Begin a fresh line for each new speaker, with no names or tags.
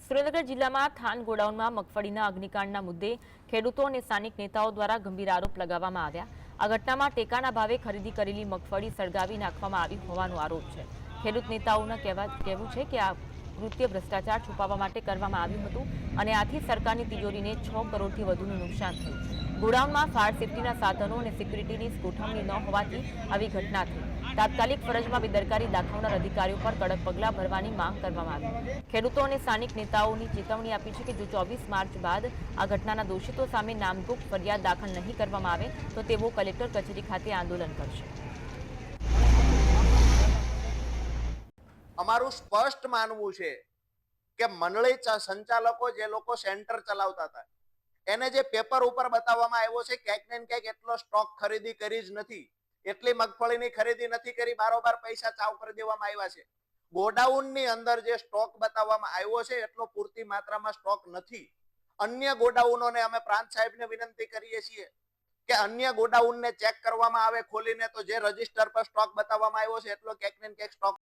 સુરેન્દ્રનગર જિલ્લામાં થાન ગોડાઉનમાં મગફળીના અગ્નિકાંડના મુદ્દે ખેડૂતો અને સ્થાનિક નેતાઓ દ્વારા ગંભીર આરોપ લગાવવામાં આવ્યા। આ ઘટનામાં ટેકાના ભાવે ખરીદી કરેલી મગફળી સળગાવી નાખવામાં આવી હોવાનો આરોપ છે। ખેડૂત નેતાઓનું કહેવું છે કે આ કૃત્ય ભ્રષ્ટાચાર છુપાવવા માટે કરવામાં આવ્યું હતું અને આથી સરકારની તિજોરીને 6 કરોડથી વધુનું નુકસાન થયું। ગોડાઉનમાં ફાયર સેફટીના સાધનો અને સિક્યુરિટીની ગોઠવણી ન હોવાથી આવી ઘટના થઈ। તાત્કાલિક ફરજમાં બેદરકારી દાખવનાર અધિકારીઓ પર કડક પગલાં ભરવાની માંગ કરવામાં આવી। ખેડૂતો અને સ્થાનિક નેતાઓની ચેતવણી આપી છે કે જો 24 માર્ચ બાદ આ ઘટનાના દોષિતો સામે નામજોગ ફરિયાદ દાખલ નહીં કરવામાં આવે તો તેઓ કલેક્ટર કચેરી ખાતે આંદોલન કરશે।
અમારું સ્પષ્ટ માનવું છે કે મંડળી સંચાલકો જે લોકો સેન્ટર ચલાવતા હતા એને જે પેપર ઉપર બતાવવામાં આવ્યો છે ક્યાંક ને ક્યાંક એટલો સ્ટોક ખરીદી કરી જ નથી, એટલી મગફળીની ખરીદી નથી કરી, બારોબાર પૈસા ચાવ કરી દેવામાં આવ્યા છે। ગોડાઉનની અંદર જે સ્ટોક બતાવવામાં આવ્યો છે એટલો પૂરતી માત્રામાં સ્ટોક નથી। અન્ય ગોડાઉનોને અમે પ્રાંત સાહેબને વિનંતી કરીએ છીએ કે અન્ય ગોડાઉનને ચેક કરવામાં આવે ખોલીને, તો જે રજીસ્ટર પર સ્ટોક બતાવવામાં આવ્યો છે એટલો ક્યાંક ને ક્યાંક સ્ટોક